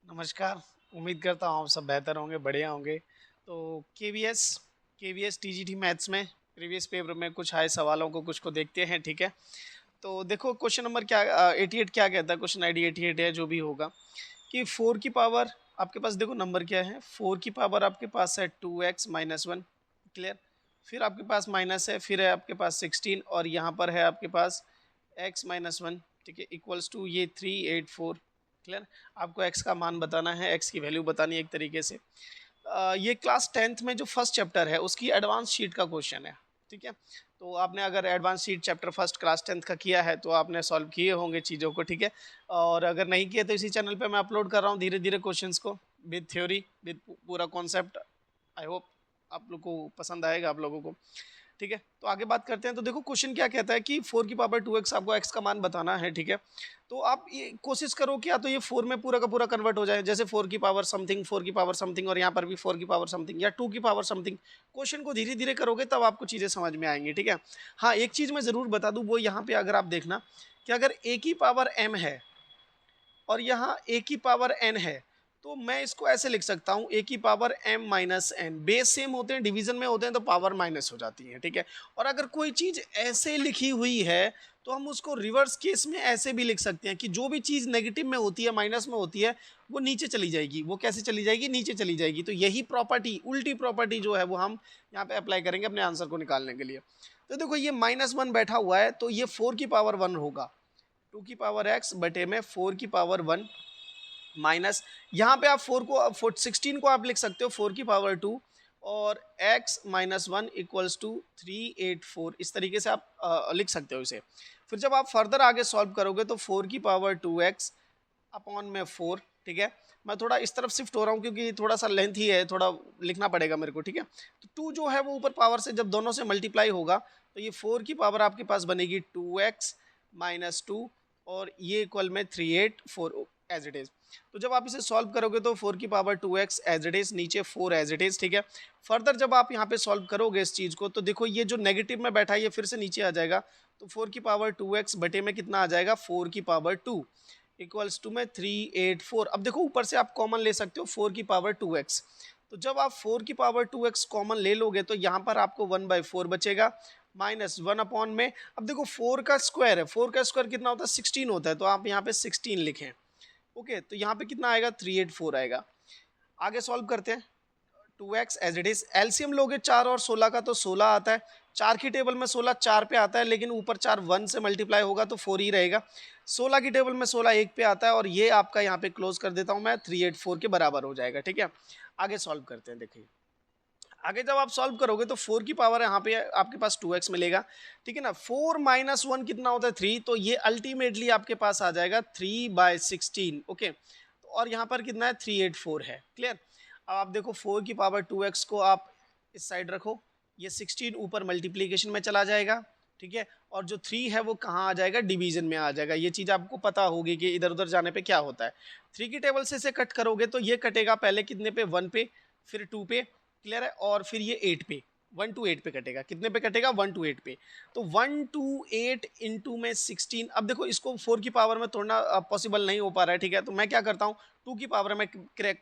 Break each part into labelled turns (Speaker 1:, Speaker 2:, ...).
Speaker 1: नमस्कार। उम्मीद करता हूँ आप सब बेहतर होंगे, बढ़िया होंगे। तो केवीएस टीजीटी मैथ्स में प्रीवियस पेपर में कुछ आए सवालों को कुछ को देखते हैं, ठीक है। तो देखो क्वेश्चन नंबर क्या 88 क्या कहता है, क्वेश्चन आईडी 88 है जो भी होगा कि 4 की पावर आपके पास, देखो नंबर क्या है, 4 की पावर आपके पास है 2x-1, क्लियर। फिर आपके पास माइनस है, फिर है आपके पास 16 और यहाँ पर है आपके पास x-1, ठीक है, इक्वल्स टू ये 384, क्लियर। आपको x का मान बताना है, x की वैल्यू बतानी है एक तरीके से। ये क्लास 10th में जो फर्स्ट चैप्टर है उसकी एडवांस शीट का क्वेश्चन है, ठीक है। तो आपने अगर advance sheet chapter first class 10th का किया है तो आपने सॉल्व किए होंगे चीज़ों को, ठीक है। और अगर नहीं किए तो इसी चैनल पे मैं अपलोड कर रहा हूँ धीरे धीरे क्वेश्चंस को, विद थ्योरी, विद पूरा कॉन्सेप्ट। आई होप आप लोग को पसंद आएगा आप लोगों को, ठीक है। तो आगे बात करते हैं। तो देखो क्वेश्चन क्या कहता है कि 4 की पावर 2x आपको x का मान बताना है, ठीक है। तो आप ये कोशिश करो कि या तो ये 4 में पूरा का पूरा कन्वर्ट हो जाए, जैसे 4 की पावर समथिंग, 4 की पावर समथिंग, और यहाँ पर भी 4 की पावर समथिंग या 2 की पावर समथिंग। क्वेश्चन को धीरे धीरे करोगे तब आपको चीज़ें समझ में आएंगी, ठीक है। हाँ, एक चीज़ मैं ज़रूर बता दूँ, वो यहाँ पे अगर आप देखना कि अगर a की पावर m है और यहाँ a की पावर n है, तो मैं इसको ऐसे लिख सकता हूँ a की power m minus N. Base same होते हैं, डिवीजन में होते हैं तो पावर माइनस हो जाती है, ठीक है। और अगर कोई चीज़ ऐसे लिखी हुई है तो हम उसको रिवर्स केस में ऐसे भी लिख सकते हैं कि जो भी चीज़ नेगेटिव में होती है, माइनस में होती है, वो नीचे चली जाएगी। वो कैसे चली जाएगी? नीचे चली जाएगी। तो यही प्रॉपर्टी, उल्टी प्रॉपर्टी जो है वो हम यहाँ पे अप्लाई करेंगे अपने आंसर को निकालने के लिए। तो देखो ये -1 बैठा हुआ है तो ये 4 की पावर 1 होगा, 2 की पावर x बटे में 4 की पावर 1 माइनस, यहाँ पे आप 16 को आप लिख सकते हो 4 की पावर 2 और x माइनस 1 इक्वल्स टू 384, इस तरीके से आप लिख सकते हो इसे। फिर जब आप फर्दर आगे सॉल्व करोगे तो 4 की पावर 2x अपॉन में 4, ठीक है। मैं थोड़ा इस तरफ शिफ्ट हो रहा हूँ क्योंकि थोड़ा सा लेंथ ही है, थोड़ा लिखना पड़ेगा मेरे को, ठीक है। तो 2 जो है वो ऊपर पावर से जब दोनों से मल्टीप्लाई होगा तो ये 4 की पावर आपके पास बनेगी 2x माइनस 2 और ये इक्वल में 384 एज इट इज। तो जब आप इसे सॉल्व करोगे तो 4 की power 2x as it is, नीचे 4 एज इट इज, ठीक है। फर्दर जब आप यहाँ पे सॉल्व करोगे इस चीज को तो देखो ये जो नेगेटिव में बैठा है ये फिर से नीचे आ जाएगा। तो 4 की पावर 2x बटे में कितना आ जाएगा? 4 की पावर 2 इक्वल्स टू में 384। अब देखो ऊपर से आप कॉमन ले सकते हो 4 की पावर 2x। तो जब आप 4 की पावर 2x कॉमन ले लोगे तो यहाँ पर आपको 1/4 बचेगा, माइनस 1 अपॉन में, अब देखो 4 का स्क्वायर है, 4 का स्क्वायर कितना होता है? 16 होता है, तो आप यहाँ पे 16 लिखें। ओके, तो यहाँ पे कितना आएगा? 384 आएगा। आगे सॉल्व करते हैं। 2x as it is, LCM लोगे 4 और 16 का तो 16 आता है। 4 की टेबल में 16 4 पे आता है, लेकिन ऊपर 4 1 से मल्टीप्लाई होगा तो 4 ही रहेगा। 16 की टेबल में 16 1 पे आता है और ये आपका यहाँ पे क्लोज कर देता हूँ मैं, 384 के बराबर हो जाएगा, ठीक है। आगे सॉल्व करते हैं। देखिए आगे जब आप सॉल्व करोगे तो 4 की पावर यहाँ पे आपके पास 2x मिलेगा, ठीक है ना। 4 माइनस 1 कितना होता है? 3, तो ये अल्टीमेटली आपके पास आ जाएगा 3/16, ओके। और यहाँ पर कितना है? 384 है, क्लियर। अब आप देखो 4 की पावर 2x को आप इस साइड रखो, ये 16 ऊपर मल्टीप्लीकेशन में चला जाएगा, ठीक है। और जो 3 है वो कहाँ आ जाएगा? डिवीजन में आ जाएगा। ये चीज़ आपको पता होगी कि इधर उधर जाने पे क्या होता है। 3 की टेबल से इसे कट करोगे तो ये कटेगा पहले कितने पे? 1 पे, फिर 2 पे, क्लियर है, और फिर ये 8 पे, 1 to 8 पे कटेगा। कितने पे कटेगा? 1 to 8 पे। तो 1 to 8 इंटू में 16। अब देखो इसको 4 की पावर में तोड़ना पॉसिबल नहीं हो पा रहा है, ठीक है। तो मैं क्या करता हूँ, 2 की पावर में क्रैक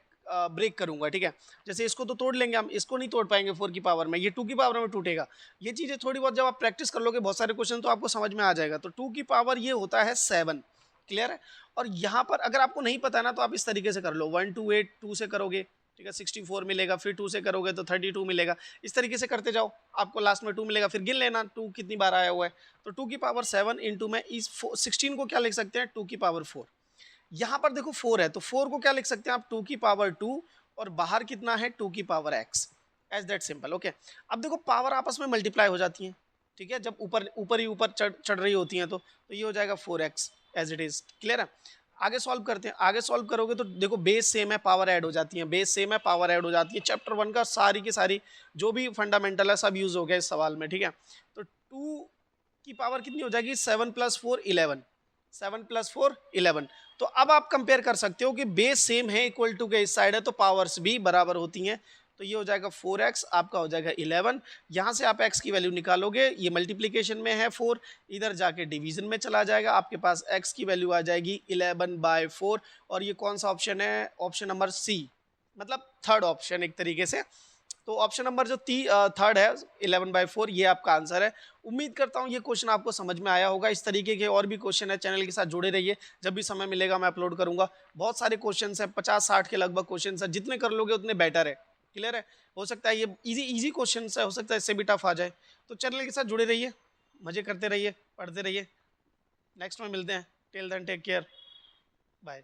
Speaker 1: ब्रेक करूंगा, ठीक है। जैसे इसको तो तोड़ लेंगे हम, इसको नहीं तोड़ पाएंगे 4 की पावर में, ये 2 की पावर में टूटेगा। ये चीज़ें थोड़ी बहुत जब आप प्रैक्टिस कर लोगे बहुत सारे क्वेश्चन तो आपको समझ में आ जाएगा। तो 2 की पावर ये होता है 7, क्लियर है। और यहाँ पर अगर आपको नहीं पता है ना तो आप इस तरीके से कर लो, 1 to 8 2 से करोगे, ठीक है, 64 मिलेगा, फिर 2 से करोगे तो 32 मिलेगा। इस तरीके से करते जाओ, आपको लास्ट में 2 मिलेगा, फिर गिन लेना 2 कितनी बार आया हुआ है। तो 2 की पावर 7 इंटू में इस 16 को क्या लिख सकते हैं? 2 की पावर 4। यहाँ पर देखो 4 है तो 4 को क्या लिख सकते हैं आप? 2 की पावर 2, और बाहर कितना है? 2 की power x, as that simple, okay. अब देखो पावर आपस में मल्टीप्लाई हो जाती है, ठीक है, जब ऊपर ऊपर ही ऊपर चढ़ रही होती हैं तो ये हो जाएगा 4x as it is, clear है। आगे सॉल्व करते हैं। आगे सॉल्व करोगे तो देखो बेस सेम है, पावर ऐड हो जाती है, बेस सेम है, पावर ऐड हो जाती है। चैप्टर 1 का सारी की सारी जो भी फंडामेंटल है सब यूज हो गया इस सवाल में, ठीक है। तो 2 की पावर कितनी हो जाएगी? 7 + 4 11, 7 + 4 11। तो अब आप कंपेयर कर सकते हो कि बेस सेम है, इक्वल टू के इस साइड है तो पावर्स भी बराबर होती हैं। तो ये हो जाएगा 4x, आपका हो जाएगा 11। यहाँ से आप x की वैल्यू निकालोगे, ये मल्टीप्लिकेशन में है 4, इधर जाके डिवीजन में चला जाएगा, आपके पास x की वैल्यू आ जाएगी 11/4। और ये कौन सा ऑप्शन है? ऑप्शन नंबर सी, मतलब थर्ड ऑप्शन एक तरीके से। तो ऑप्शन नंबर जो थर्ड है 11/4, ये आपका आंसर है। उम्मीद करता हूँ ये क्वेश्चन आपको समझ में आया होगा। इस तरीके के और भी क्वेश्चन है, चैनल के साथ जुड़े रहिए, जब भी समय मिलेगा मैं अपलोड करूंगा। बहुत सारे क्वेश्चन है, 50-60 के लगभग क्वेश्चन है, जितने कर लोगे उतने बेटर है। क्लियर है? हो सकता है ये इजी क्वेश्चन है, हो सकता है इससे भी टफ आ जाए। तो चैनल के साथ जुड़े रहिए, मजे करते रहिए, पढ़ते रहिए। नेक्स्ट में मिलते हैं। Till then take care, bye.